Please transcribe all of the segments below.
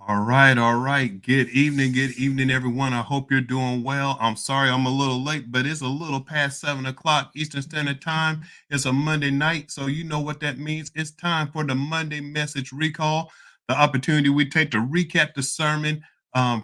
All right, all right. Good evening, everyone. I hope you're doing well. I'm sorry I'm a little late, but it's a little past 7 o'clock Eastern Standard Time. It's a Monday night, so you know what that means. It's time for the Monday Message Recall, the opportunity we take to recap the sermon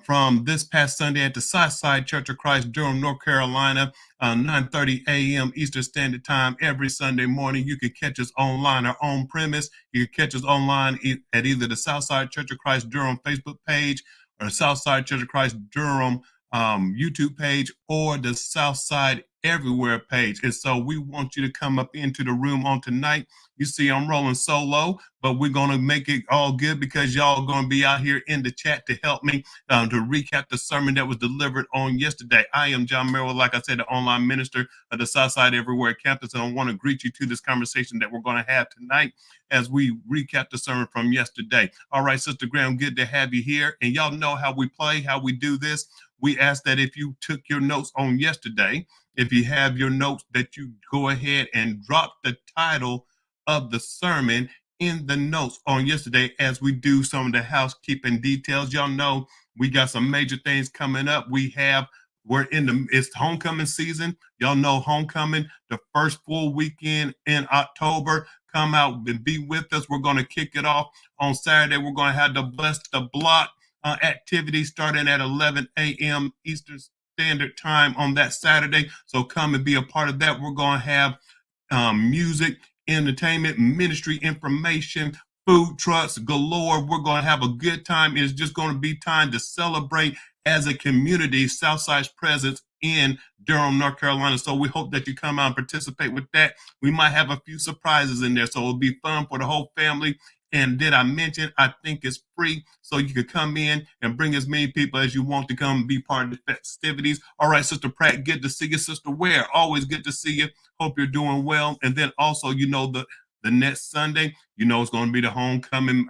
from this past Sunday at the Southside Church of Christ, Durham, North Carolina, 9:30 a.m. Eastern Standard Time every Sunday morning. You can catch us online or on premise. You can catch us online at either the Southside Church of Christ Durham Facebook page or the Southside Church of Christ Durham YouTube page or the Southside Everywhere page. And so we want you to come up into the room on tonight. You see, I'm rolling solo, but we're going to make it all good because y'all are going to be out here in the chat to help me to recap the sermon that was delivered on yesterday. I am John Merrill, like I said, the online minister of the Southside Everywhere campus, and I want to greet you to this conversation that we're going to have tonight as we recap the sermon from yesterday. All right, Sister Graham, good to have you here. And y'all know how we play, how we do this. We ask that if you took your notes on yesterday, if you have your notes, that you go ahead and drop the title of the sermon in the notes on yesterday as we do some of the housekeeping details. Y'all know we got some major things coming up. It's homecoming season. Y'all know homecoming, the first full weekend in October. Come out and be with us. We're going to kick it off on Saturday. We're going to have the Bless the Block activity starting at 11 a.m. Eastern Standard Time on that Saturday. So come and be a part of that. We're going to have music, entertainment, ministry information, food trucks galore. We're going to have a good time. It's just going to be time to celebrate as a community Southside's presence in Durham, North Carolina. So we hope that you come out and participate with that. We might have a few surprises in there, so it'll be fun for the whole family. And did I mention, I think it's free, so you could come in and bring as many people as you want to come and be part of the festivities. All right, Sister Pratt, good to see you. Sister Ware, always good to see you. Hope you're doing well. And then also, the next Sunday, it's going to be the homecoming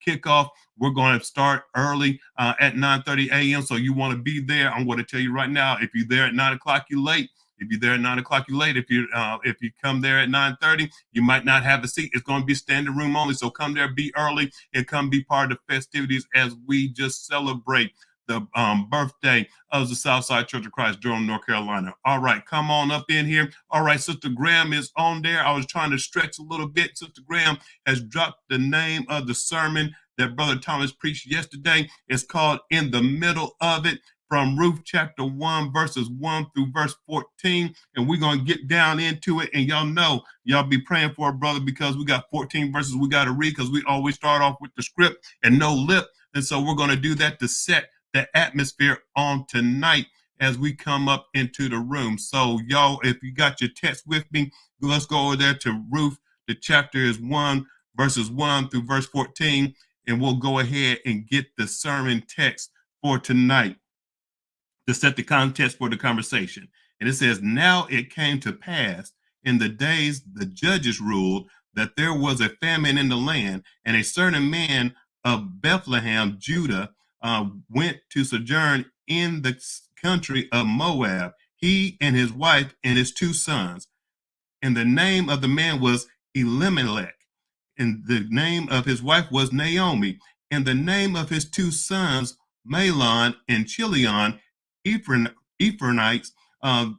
kickoff. We're going to start early at 9:30 a.m. So you want to be there. I'm going to tell you right now, if you're there at 9 o'clock, you're late. If you're there at 9 o'clock, you're late. If you come there at 9:30, you might not have a seat. It's going to be standing room only. So come there, be early, and come be part of the festivities as we just celebrate the birthday of the Southside Church of Christ, Durham, North Carolina. All right, come on up in here. All right, Sister Graham is on there. I was trying to stretch a little bit. Sister Graham has dropped the name of the sermon that Brother Thomas preached yesterday. It's called In the Middle of It, from Ruth chapter 1, verses 1 through verse 14. And we're going to get down into it. And y'all know, y'all be praying for a brother because we got 14 verses we got to read because we always start off with the script and no lip. And so we're going to do that to set the atmosphere on tonight as we come up into the room. So y'all, if you got your text with me, let's go over there to Ruth. The chapter is 1, verses 1 through verse 14. And we'll go ahead and get the sermon text for tonight to set the context for the conversation. And it says, now it came to pass in the days the judges ruled that there was a famine in the land, and a certain man of Bethlehem, Judah, went to sojourn in the country of Moab, he and his wife and his 2 sons. And the name of the man was Elimelech, and the name of his wife was Naomi, and the name of his 2 sons, Mahlon and Chilion, Ephraimites of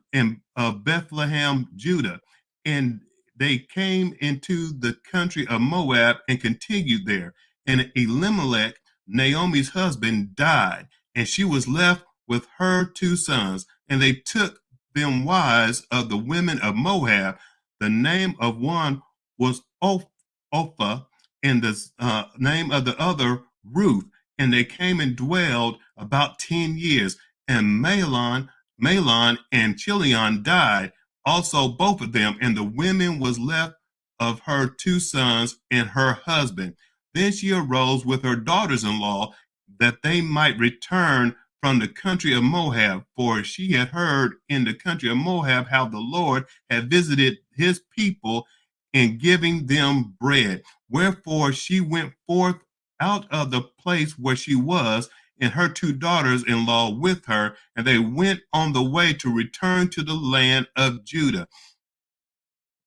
Bethlehem, Judah. And they came into the country of Moab and continued there. And Elimelech, Naomi's husband, died, and she was left with her 2 sons. And they took them wives of the women of Moab. The name of one was Opha, and the name of the other Ruth. And they came and dwelled about 10 years. And Mahlon and Chilion died, also both of them, and the women was left of her 2 sons and her husband. Then she arose with her daughters-in-law that they might return from the country of Moab, for she had heard in the country of Moab how the Lord had visited his people in giving them bread. Wherefore she went forth out of the place where she was, and her 2 daughters-in-law with her, and they went on the way to return to the land of Judah.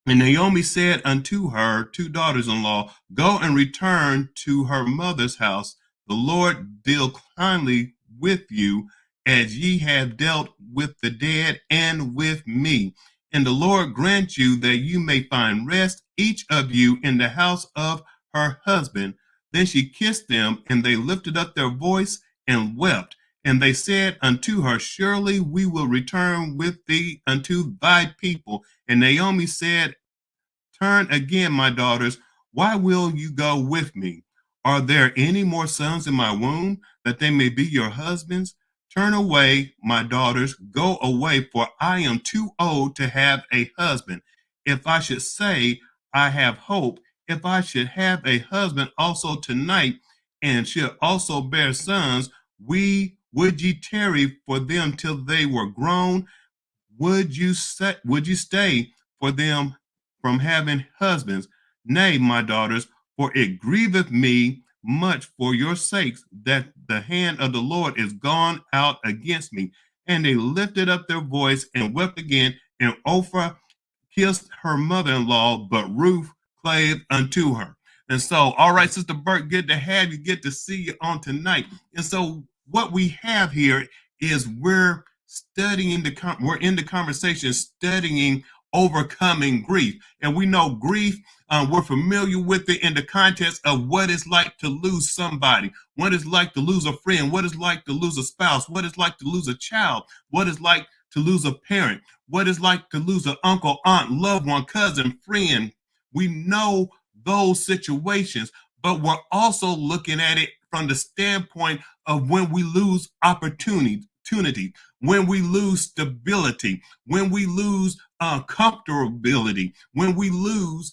And Naomi said unto her 2 daughters-in-law, go and return to her mother's house. The Lord deal kindly with you as ye have dealt with the dead and with me. And the Lord grant you that you may find rest, each of you, in the house of her husband. Then she kissed them, and they lifted up their voice and wept. And they said unto her, surely we will return with thee unto thy people. And Naomi said, turn again, my daughters. Why will you go with me? Are there any more sons in my womb, that they may be your husbands? Turn away, my daughters, go away, for I am too old to have a husband. If I should say, I have hope, if I should have a husband also tonight, and should also bear sons, we would ye tarry for them till they were grown? Would you stay for them from having husbands? Nay, my daughters, for it grieveth me much for your sakes that the hand of the Lord is gone out against me. And they lifted up their voice and wept again. And Ophrah kissed her mother-in-law, but Ruth clave unto her. And so, all right, Sister Burt, good to have you, good to see you on tonight. And so what we have here is we're in the conversation studying overcoming grief. And we know grief, we're familiar with it in the context of what it's like to lose somebody, what it's like to lose a friend, what it's like to lose a spouse, what it's like to lose a child, what it's like to lose a parent, what it's like to lose an uncle, aunt, loved one, cousin, friend. We know those situations, but we're also looking at it from the standpoint of when we lose opportunity, when we lose stability, when we lose comfortability, when we lose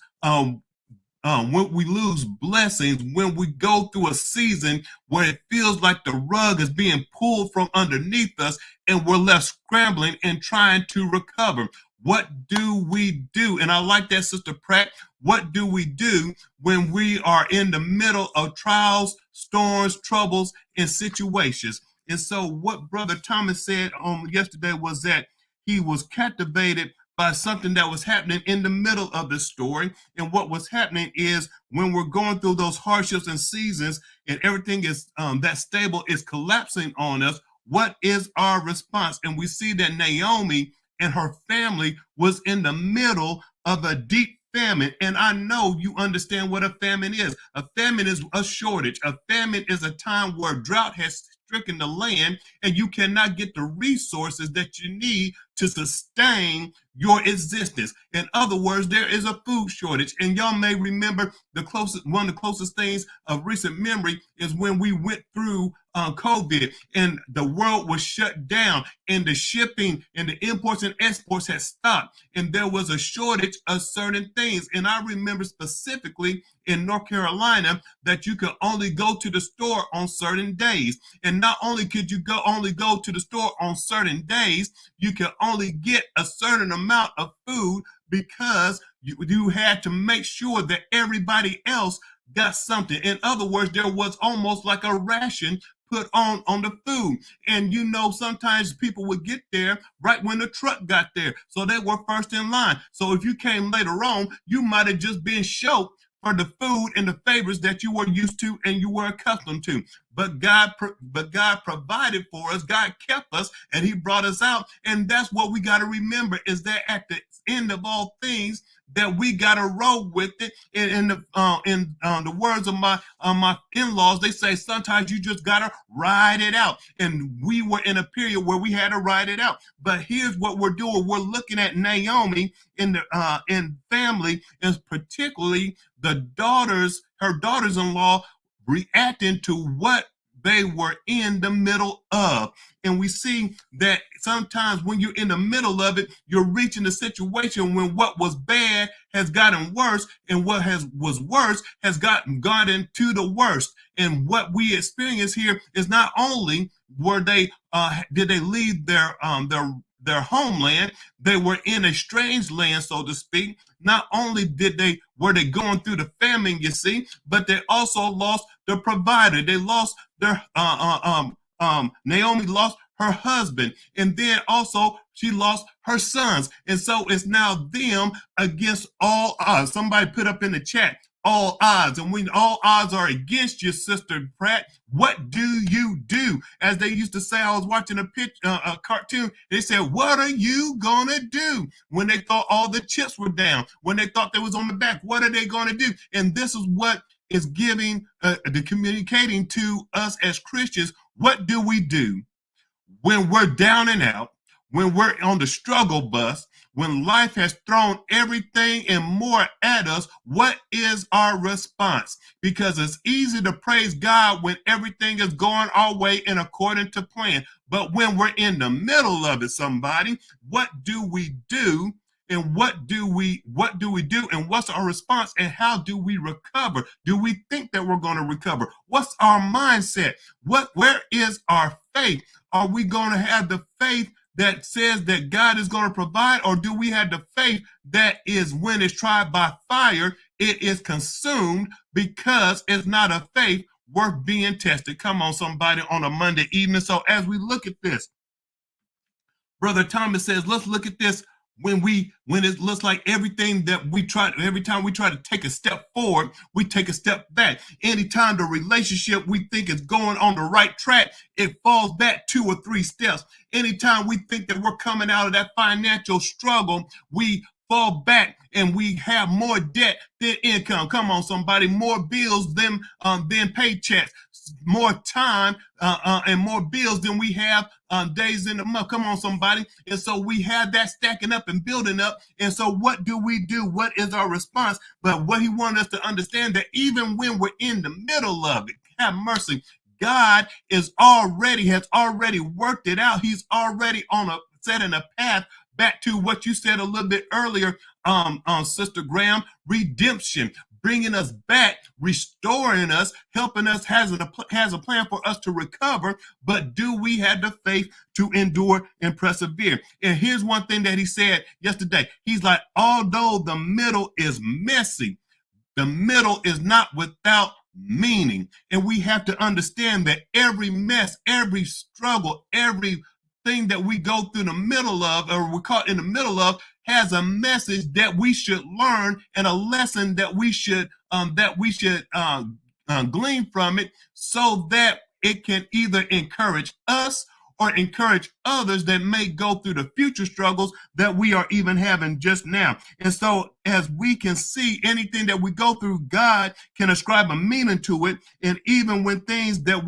blessings, when we go through a season where it feels like the rug is being pulled from underneath us and we're left scrambling and trying to recover. What do we do? And I like that, Sister Pratt. What do we do when we are in the middle of trials, storms, troubles, and situations? And so what Brother Thomas said yesterday was that he was captivated by something that was happening in the middle of the story. And what was happening is when we're going through those hardships and seasons and everything is that stable is collapsing on us, what is our response? And we see that Naomi and her family was in the middle of a deep famine. And I know you understand what a famine is. A famine is a shortage. A famine is a time where drought has stricken the land and you cannot get the resources that you need to sustain your existence. In other words, there is a food shortage. And y'all may remember one of the closest things of recent memory is when we went through COVID and the world was shut down and the shipping and the imports and exports had stopped. And there was a shortage of certain things. And I remember specifically in North Carolina that you could only go to the store on certain days. And not only could you only go to the store on certain days, you could only get a certain amount of food because you had to make sure that everybody else got something. In other words, there was almost like a ration put on the food. And sometimes people would get there right when the truck got there. So they were first in line. So if you came later on, you might have just been short for the food and the favors that you were used to and you were accustomed to. But God provided for us. God kept us and he brought us out. And that's what we got to remember is that at the end of all things, that we got to roll with it. In the words of my in-laws, they say sometimes you just got to ride it out. And we were in a period where we had to ride it out. But here's what we're doing. We're looking at Naomi in family, and particularly her daughters-in-law reacting to what they were in the middle of. And we see that sometimes when you're in the middle of it, you're reaching a situation when what was bad has gotten worse, and what was worse has gotten to the worst. And what we experience here is not only did they leave their homeland, they were in a strange land, so to speak. Not only were they going through the famine, you see, but they also lost the provider. They lost their Naomi lost her husband, and then also she lost her sons. And so it's now them against all odds. Somebody put up in the chat, all odds. And when all odds are against you, Sister Pratt, what do you do? As they used to say, I was watching a cartoon. They said, what are you going to do when they thought all the chips were down, when they thought they was on the back? What are they going to do? And this is what is giving, the communicating to us as Christians. What do we do when we're down and out, when we're on the struggle bus, when life has thrown everything and more at us? What is our response? Because it's easy to praise God when everything is going our way and according to plan. But when we're in the middle of it, somebody, what do we do? And what do we do? And what's our response? And how do we recover? Do we think that we're going to recover? What's our mindset? Where is our faith? Are we going to have the faith that says that God is going to provide, or do we have the faith that is, when it's tried by fire, it is consumed, because it's not a faith worth being tested? Come on, somebody, on a Monday evening. So as we look at this, Brother Thomas says, let's look at this when it looks like everything that we try, every time we try to take a step forward, we take a step back. Anytime the relationship we think is going on the right track, it falls back 2 or 3 steps. Anytime we think that we're coming out of that financial struggle, we fall back and we have more debt than income. Come on, somebody. More bills than paychecks. More time and more bills than we have days in the month. Come on, somebody. And so we have that stacking up and building up. And so what do we do? What is our response? But what he wanted us to understand, that even when we're in the middle of it, have mercy, God has already worked it out. He's already setting a path back to what you said a little bit earlier, Sister Graham, redemption, bringing us back, restoring us, helping us, has a plan for us to recover. But do we have the faith to endure and persevere? And here's one thing that he said yesterday. He's like, although the middle is messy, the middle is not without meaning. And we have to understand that every mess, every struggle, every thing that we go through the middle of, or we're caught in the middle of, has a message that we should learn, and a lesson that we should glean from it, so that it can either encourage us or encourage others that may go through the future struggles that we are even having just now. And so as we can see, anything that we go through, God can ascribe a meaning to it. And even when things don't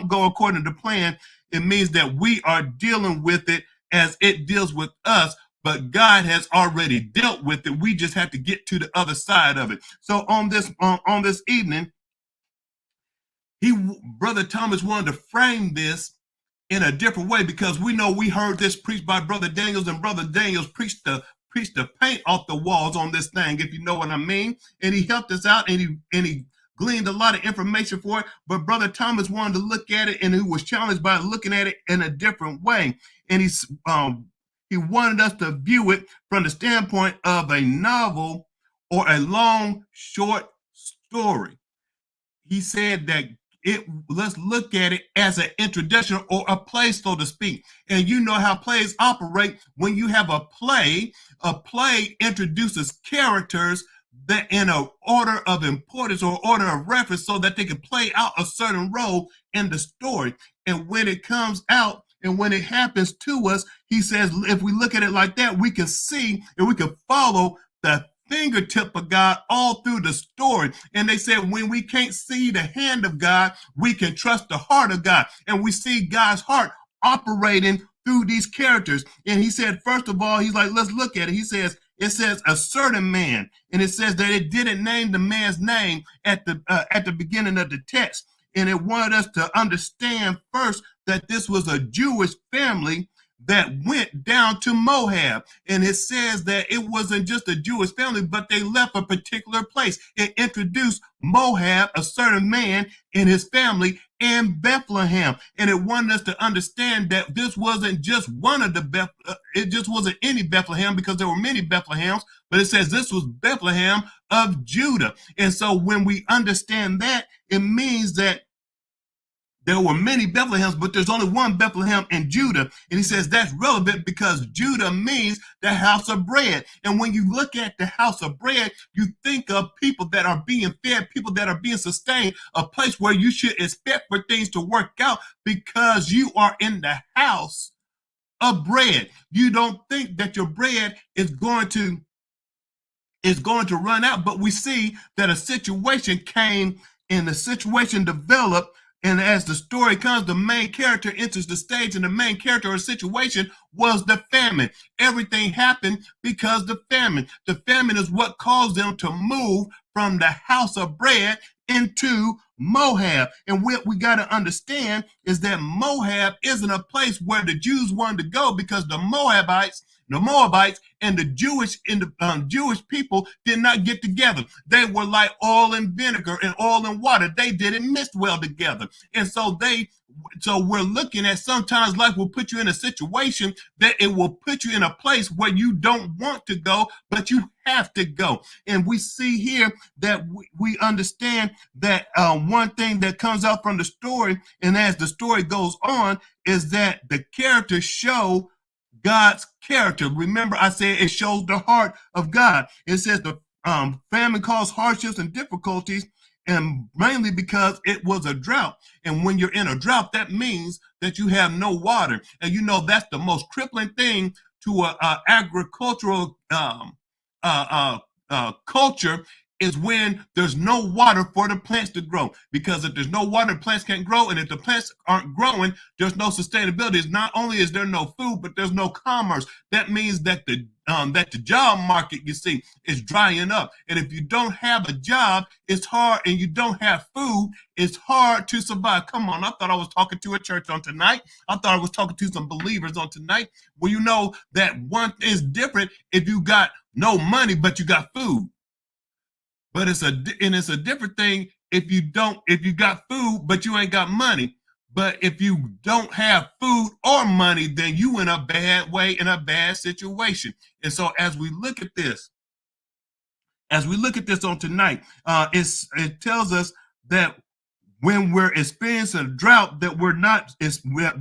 go according to plan, it means that we are dealing with it as it deals with us, but God has already dealt with it. We just have to get to the other side of it. So on this evening, Brother Thomas wanted to frame this in a different way, because we know we heard this preached by Brother Daniels, and Brother Daniels preached the paint off the walls on this thing, if you know what I mean. And he helped us out, and he gleaned a lot of information for it. But Brother Thomas wanted to look at it, and he was challenged by looking at it in a different way. And he wanted us to view it from the standpoint of a novel or a long, short story. He said that let's look at it as an introduction, or a play, so to speak. And you know how plays operate. When you have a play introduces characters that in an order of importance or order of reference, so that they can play out a certain role in the story. And when it comes out and when it happens to us, he says, if we look at it like that, we can see and we can follow the fingertip of God all through the story. And they said, when we can't see the hand of God, we can trust the heart of God. And we see God's heart operating through these characters. And he said, first of all, he's like, let's look at it. He says, it says a certain man, and it says that it didn't name the man's name at the beginning of the text. And it wanted us to understand first that this was a Jewish family that went down to Moab. And it says that it wasn't just a Jewish family, but they left a particular place. It introduced Moab, a certain man and his family, and Bethlehem. And it wanted us to understand that this wasn't just one of the it just wasn't any Bethlehem, because there were many Bethlehems, but it says this was Bethlehem of Judah. And so when we understand that, it means that There were many Bethlehems, but there's only one Bethlehem in Judah. And he says that's relevant because Judah means the house of bread. And when you look at the house of bread, you think of people that are being fed, people that are being sustained, a place where you should expect for things to work out because you are in the house of bread. You don't think that your bread is going to run out. But we see that a situation came and the situation developed. And as the story comes, the main character enters the stage, and the main character or situation was the famine. Everything happened because the famine. The famine is what caused them to move from the house of bread into Moab. And what we got to understand is that Moab isn't a place where the Jews wanted to go because the Moabites and the Jewish people did not get together. They were like oil and vinegar and oil and water. They didn't mix well together. And so we're looking at sometimes life will put you in a situation that it will put you in a place where you don't want to go, but you have to go. And we see here that we understand that one thing that comes out from the story, and as the story goes on, is that the characters show God's character. Remember, I said it shows the heart of God. It says the famine caused hardships and difficulties, and mainly because it was a drought. And when you're in a drought, that means that you have no water. And you know that's the most crippling thing to a agricultural culture is when there's no water for the plants to grow. Because if there's no water, the plants can't grow. And if the plants aren't growing, there's no sustainability. It's not only is there no food, but there's no commerce. That means that the job market, you see, is drying up. And if you don't have a job, it's hard, and you don't have food, it's hard to survive. Come on, I thought I was talking to a church on tonight. I thought I was talking to some believers on tonight. Well, you know that one is different if you got no money, but you got food. But it's a different thing if you got food, but you ain't got money. But if you don't have food or money, then you in a bad way, in a bad situation. And so as we look at this on tonight, it tells us that when we're experiencing a drought, that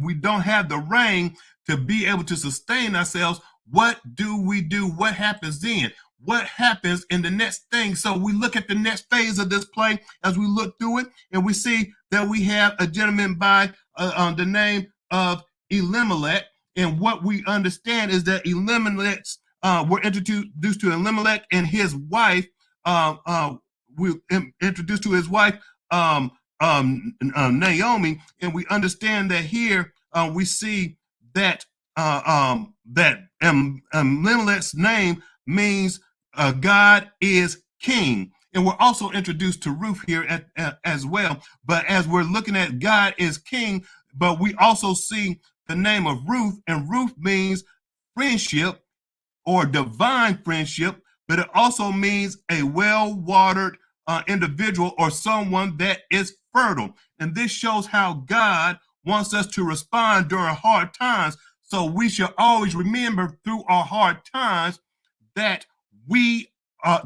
we don't have the rain to be able to sustain ourselves. What do we do? What happens then? What happens in the next thing? So we look at the next phase of this play as we look through it, and we see that we have a gentleman by the name of Elimelech. And what we understand is that we're introduced to Elimelech and his wife. We're introduced to his wife, Naomi, and we understand that here we see that Elimelech's name means God is king. And we're also introduced to Ruth here as well. But as we're looking at God is king, but we also see the name of Ruth, and Ruth means friendship or divine friendship, but it also means a well-watered individual or someone that is fertile. And this shows how God wants us to respond during hard times. So we should always remember through our hard times that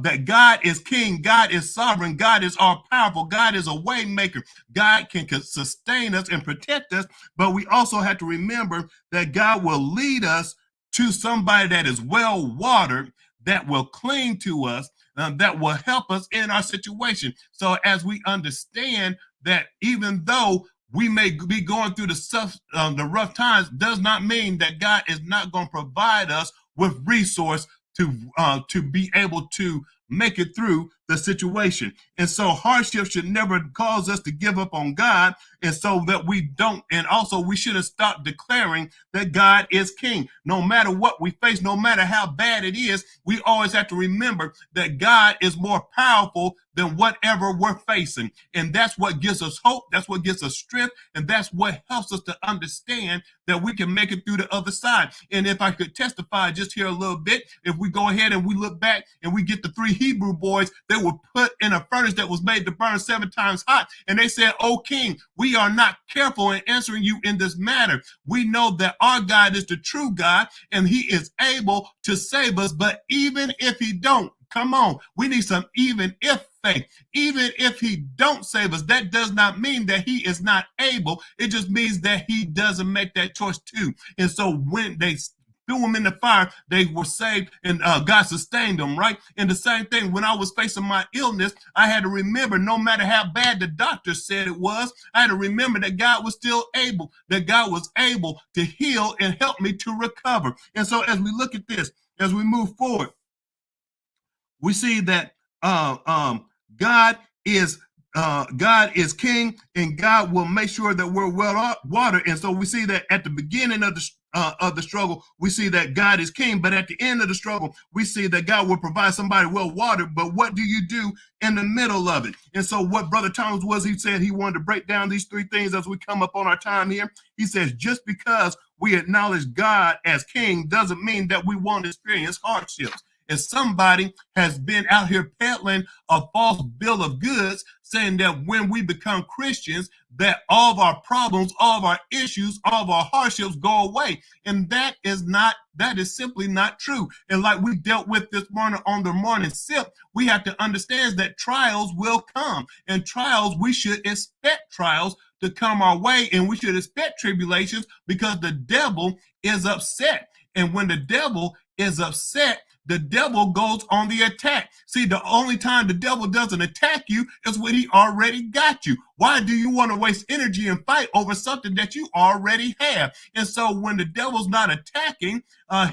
that God is king, God is sovereign, God is all powerful, God is a way maker, God can sustain us and protect us. But we also have to remember that God will lead us to somebody that is well watered, that will cling to us, that will help us in our situation. So as we understand that even though we may be going through the rough times, does not mean that God is not going to provide us with resource to be able to make it through the situation. And so hardship should never cause us to give up on God, and so that we don't. And also we should have stopped declaring that God is king. No matter what we face, no matter how bad it is, we always have to remember that God is more powerful than whatever we're facing. And that's what gives us hope. That's what gives us strength. And that's what helps us to understand that we can make it through the other side. And if I could testify just here a little bit, if we go ahead and we look back and we get the 3 Hebrew boys that were put in a furnace that was made to burn 7 times hot. And they said, "O king, we are not careful in answering you in this matter. We know that our God is the true God and he is able to save us. But even if he don't, come on, we need some even if faith. Even if he don't save us, that does not mean that he is not able. It just means that he doesn't make that choice too. And so when they threw them in the fire, they were saved, and God sustained them, right? And the same thing, when I was facing my illness, I had to remember, no matter how bad the doctor said it was, I had to remember that God was still able, that God was able to heal and help me to recover. And so as we look at this, as we move forward, we see that God is God is king, and God will make sure that we're well watered. And so we see that at the beginning of the struggle, we see that God is king, but at the end of the struggle, we see that God will provide somebody well watered. But what do you do in the middle of it? And so what Brother Thomas was, he said he wanted to break down these three things as we come up on our time here. He says, just because we acknowledge God as king doesn't mean that we won't experience hardships. If somebody has been out here peddling a false bill of goods, saying that when we become Christians, that all of our problems, all of our issues, all of our hardships go away. And that is simply not true. And like we dealt with this morning on the morning sip, we have to understand that trials will come. And trials, we should expect trials to come our way, and we should expect tribulations because the devil is upset. And when the devil is upset, the devil goes on the attack. See, the only time the devil doesn't attack you is when he already got you. Why do you want to waste energy and fight over something that you already have? And so when the devil's not attacking,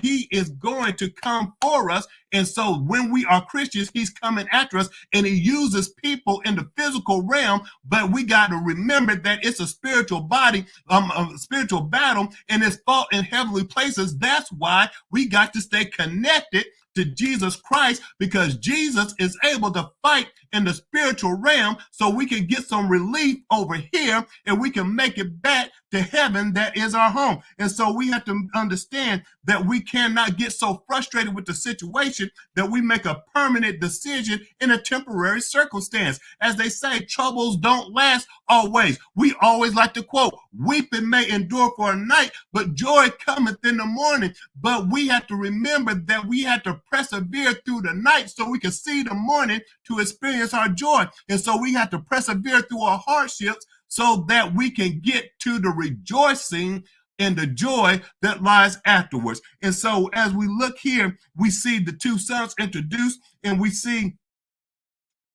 he is going to come for us. And so when we are Christians, he's coming after us, and he uses people in the physical realm. But we got to remember that it's a spiritual body, a spiritual battle, and it's fought in heavenly places. That's why we got to stay connected to Jesus Christ, because Jesus is able to fight in the spiritual realm, so we can get some relief over here and we can make it back to heaven, that is our home. And so we have to understand that we cannot get so frustrated with the situation that we make a permanent decision in a temporary circumstance. As they say, troubles don't last always. We always like to quote, weeping may endure for a night, but joy cometh in the morning. But we have to remember that we have to persevere through the night so we can see the morning to experience our joy. And so we have to persevere through our hardships so that we can get to the rejoicing and the joy that lies afterwards. And so as we look here, we see the two sons introduced, and we see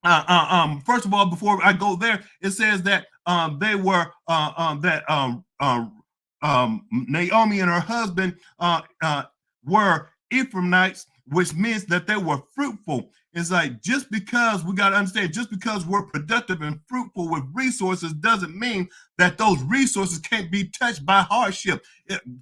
first of all, before I go there, it says that they were Naomi and her husband were Ephraimites, which means that they were fruitful. It's like, just because we got to understand, just because we're productive and fruitful with resources doesn't mean that those resources can't be touched by hardship.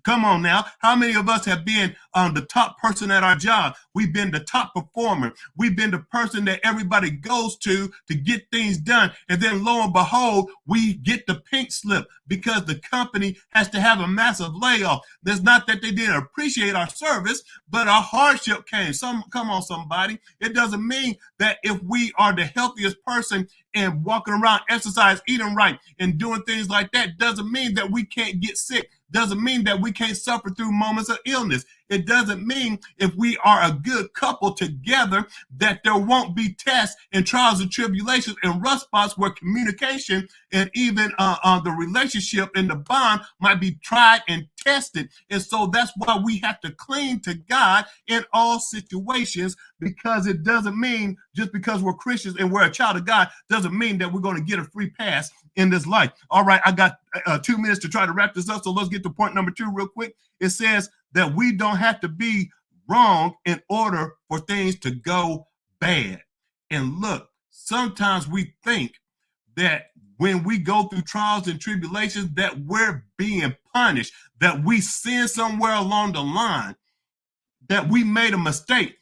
Come on now. How many of us have been the top person at our job? We've been the top performer. We've been the person that everybody goes to get things done. And then lo and behold, we get the pink slip because the company has to have a massive layoff. There's not that they didn't appreciate our service, but our hardship came. Come on, somebody. It doesn't mean that if we are the healthiest person and walking around, exercise, eating right, and doing things like that, doesn't mean that we can't get sick. Doesn't mean that we can't suffer through moments of illness. It doesn't mean if we are a good couple together that there won't be tests and trials and tribulations and rough spots where communication and even the relationship and the bond might be tried and tested. And so that's why we have to cling to God in all situations, because it doesn't mean just because we're Christians and we're a child of God doesn't mean that we're going to get a free pass in this life. All right, I got 2 minutes to try to wrap this up, so let's get to point number 2 real quick. It says that we don't have to be wrong in order for things to go bad. And look, sometimes we think that when we go through trials and tribulations that we're being punished, that we sin somewhere along the line, that we made a mistake,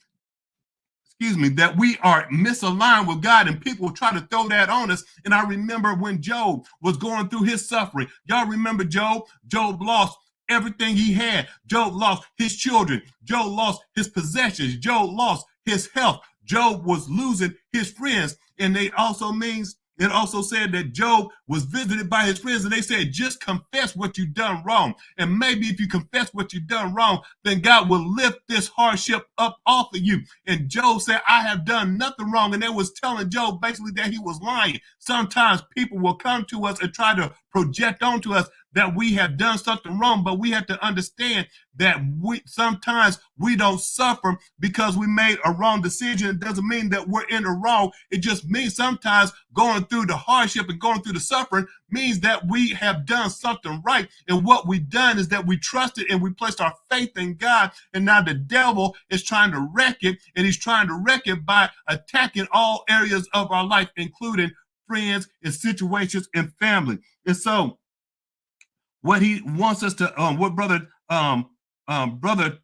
that we are misaligned with God, and people try to throw that on us. And I remember when Job was going through his suffering. Y'all remember Job? Job lost everything he had. Job lost his children. Job lost his possessions. Job lost his health. Job was losing his friends. And they also means It also said that Job was visited by his friends and they said, just confess what you've done wrong. And maybe if you confess what you've done wrong, then God will lift this hardship up off of you. And Job said, I have done nothing wrong. And they was telling Job basically that he was lying. Sometimes people will come to us and try to project onto us that we have done something wrong, but we have to understand that sometimes we don't suffer because we made a wrong decision. It doesn't mean that we're in the wrong. It just means sometimes going through the hardship and going through the suffering means that we have done something right. And what we've done is that we trusted and we placed our faith in God. And now the devil is trying to wreck it, and he's trying to wreck it by attacking all areas of our life, including friends and situations and family. And so what he wants us to, what brother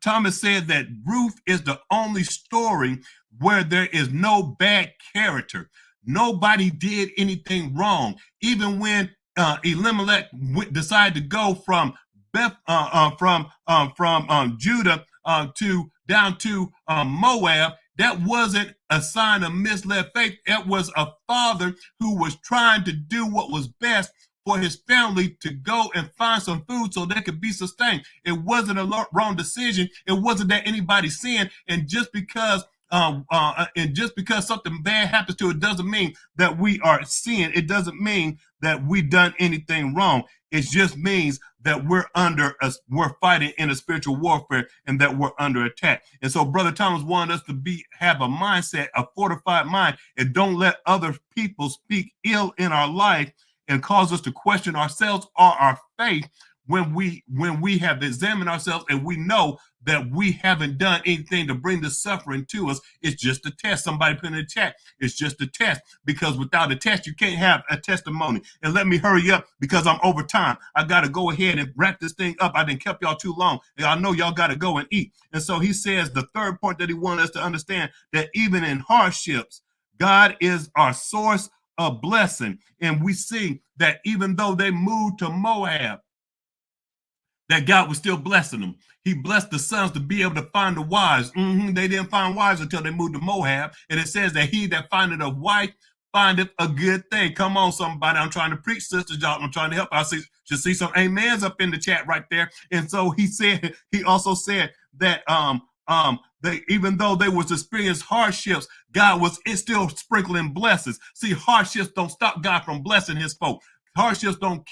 Thomas said, that Ruth is the only story where there is no bad character. Nobody did anything wrong. Even when Elimelech decided to go from Judah to down to Moab, that wasn't a sign of misled faith. It was a father who was trying to do what was best for his family to go and find some food so they could be sustained. It wasn't a wrong decision. It wasn't that anybody sinned. And just because something bad happens to it doesn't mean that we are sin. It doesn't mean that we've done anything wrong. It just means that we're fighting in a spiritual warfare and that we're under attack. And so Brother Thomas wanted us to have a mindset, a fortified mind, and don't let other people speak ill in our life and cause us to question ourselves or our faith when we have examined ourselves and we know that we haven't done anything to bring the suffering to us. It's just a test. Somebody put in the chat, it's just a test, because without a test, you can't have a testimony. And let me hurry up because I'm over time. I got to go ahead and wrap this thing up. I didn't kept y'all too long. And I know y'all got to go and eat. And so he says the third point that he wanted us to understand, that even in hardships, God is our source of blessing. And we see that even though they moved to Moab, that God was still blessing them. He blessed the sons to be able to find the wives. They didn't find wives until they moved to Moab. And it says that he that findeth a wife findeth a good thing. Come on, somebody. I'm trying to preach, sisters, y'all. I'm trying to help. I should see some amens up in the chat right there. And so he also said that even though they was experiencing hardships, God was still sprinkling blessings. See, hardships don't stop God from blessing his folk. Hardships don't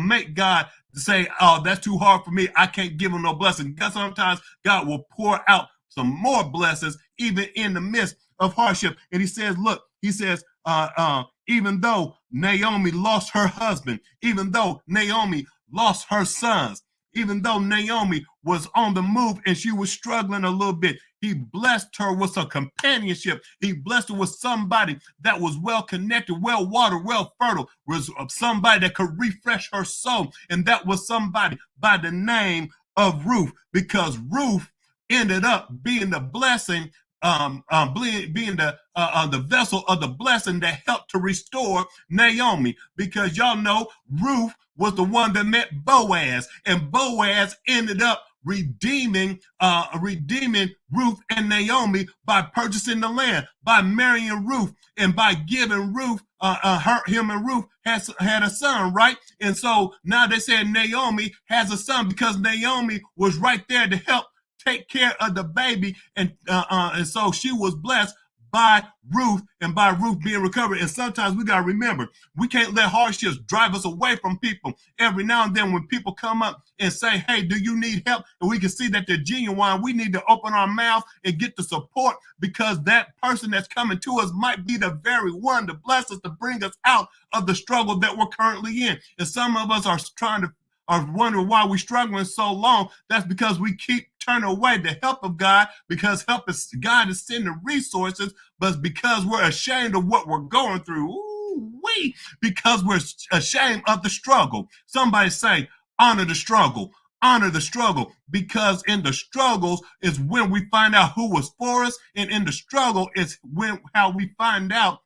make God say, oh, that's too hard for me, I can't give him no blessing. Because sometimes God will pour out some more blessings even in the midst of hardship. And he says, look, even though Naomi lost her husband, even though Naomi lost her sons, even though Naomi was on the move and she was struggling a little bit, he blessed her with some companionship. He blessed her with somebody that was well connected, well watered, well fertile, was somebody that could refresh her soul. And that was somebody by the name of Ruth, because Ruth ended up being the blessing, being the vessel of the blessing that helped to restore Naomi. Because y'all know Ruth was the one that met Boaz, and Boaz ended up redeeming Ruth and Naomi by purchasing the land, by marrying Ruth, and by giving Ruth him and Ruth had a son, right? And so now they said Naomi has a son because Naomi was right there to help take care of the baby, and so she was blessed by Ruth, and by Ruth being recovered. And sometimes we got to remember, we can't let hardships drive us away from people. Every now and then when people come up and say, hey, do you need help? And we can see that they're genuine, we need to open our mouth and get the support, because that person that's coming to us might be the very one to bless us, to bring us out of the struggle that we're currently in. And some of us are wondering why we're struggling so long. That's because we keep turning away the help of God, because God is sending resources, but because we're ashamed of what we're going through. Because we're ashamed of the struggle. Somebody say, honor the struggle. Honor the struggle, because in the struggles is when we find out who was for us, and in the struggle is how we find out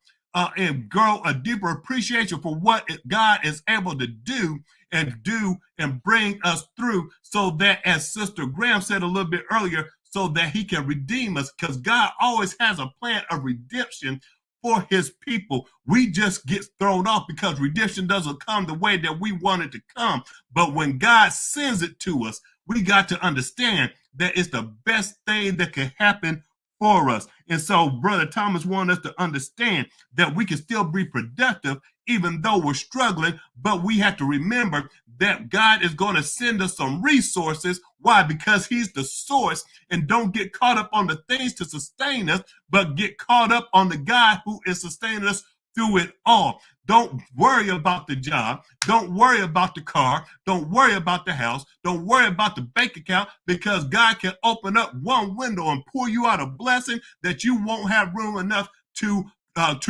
and grow a deeper appreciation for what God is able to do and bring us through, so that, as Sister Graham said a little bit earlier, so that he can redeem us, because God always has a plan of redemption for his people. We just get thrown off because redemption doesn't come the way that we want it to come. But when God sends it to us, we got to understand that it's the best thing that can happen for us. And so Brother Thomas wanted us to understand that we can still be productive even though we're struggling, but we have to remember that God is going to send us some resources. Why? Because he's the source. And don't get caught up on the things to sustain us, but get caught up on the God who is sustaining us through it all. Don't worry about the job. Don't worry about the car. Don't worry about the house. Don't worry about the bank account, because God can open up one window and pour you out a blessing that you won't have room enough to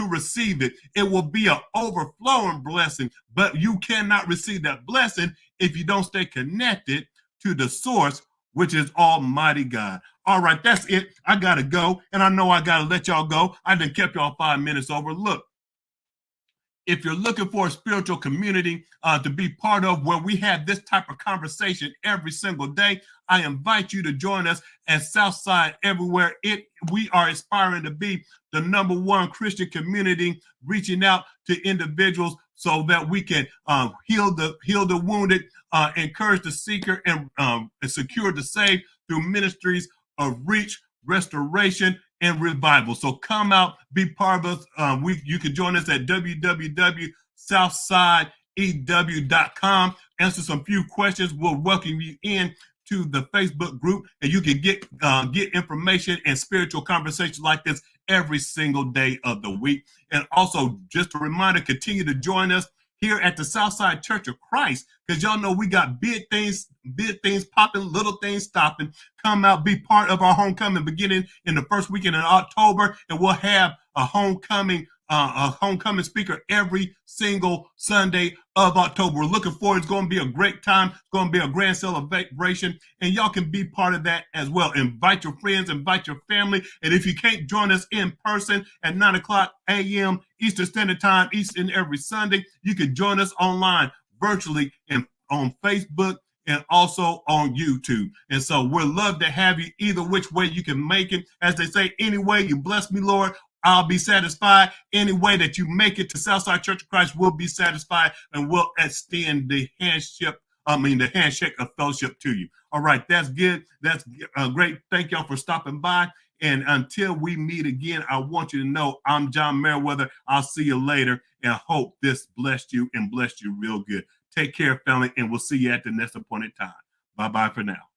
receive it. It will be an overflowing blessing, but you cannot receive that blessing if you don't stay connected to the source, which is Almighty God. All right, that's it. I got to go, and I know I got to let y'all go. I done kept y'all 5 minutes over. Look, if you're looking for a spiritual community to be part of where we have this type of conversation every single day, I invite you to join us at Southside everywhere. We are aspiring to be the #1 Christian community, reaching out to individuals so that we can heal the wounded, encourage the seeker, and secure the saved through ministries of reach, restoration, and revival. So come out, be part of us. You can join us at www.southsideew.com. Answer some few questions. We'll welcome you in to the Facebook group, and you can get information and spiritual conversations like this every single day of the week. And also, just a reminder, continue to join us here at the Southside Church of Christ, because y'all know we got big things popping, little things stopping. Come out, be part of our homecoming beginning in the first weekend in October, and we'll have a homecoming speaker every single Sunday of October. We're looking forward. It's going to be a great time. It's going to be a grand celebration, and y'all can be part of that as well. Invite your friends, invite your family, and if you can't join us in person at 9:00 a.m. Eastern Standard Time, each and every Sunday, you can join us online virtually and on Facebook and also on YouTube. And so we'd love to have you either which way you can make it. As they say, any way you bless me, Lord, I'll be satisfied. Any way that you make it to Southside Church of Christ will be satisfied, and we'll extend the handshake of fellowship to you. All right, that's good. That's great. Thank y'all for stopping by. And until we meet again, I want you to know I'm John Merriweather. I'll see you later, and I hope this blessed you and blessed you real good. Take care, family, and we'll see you at the next appointed time. Bye-bye for now.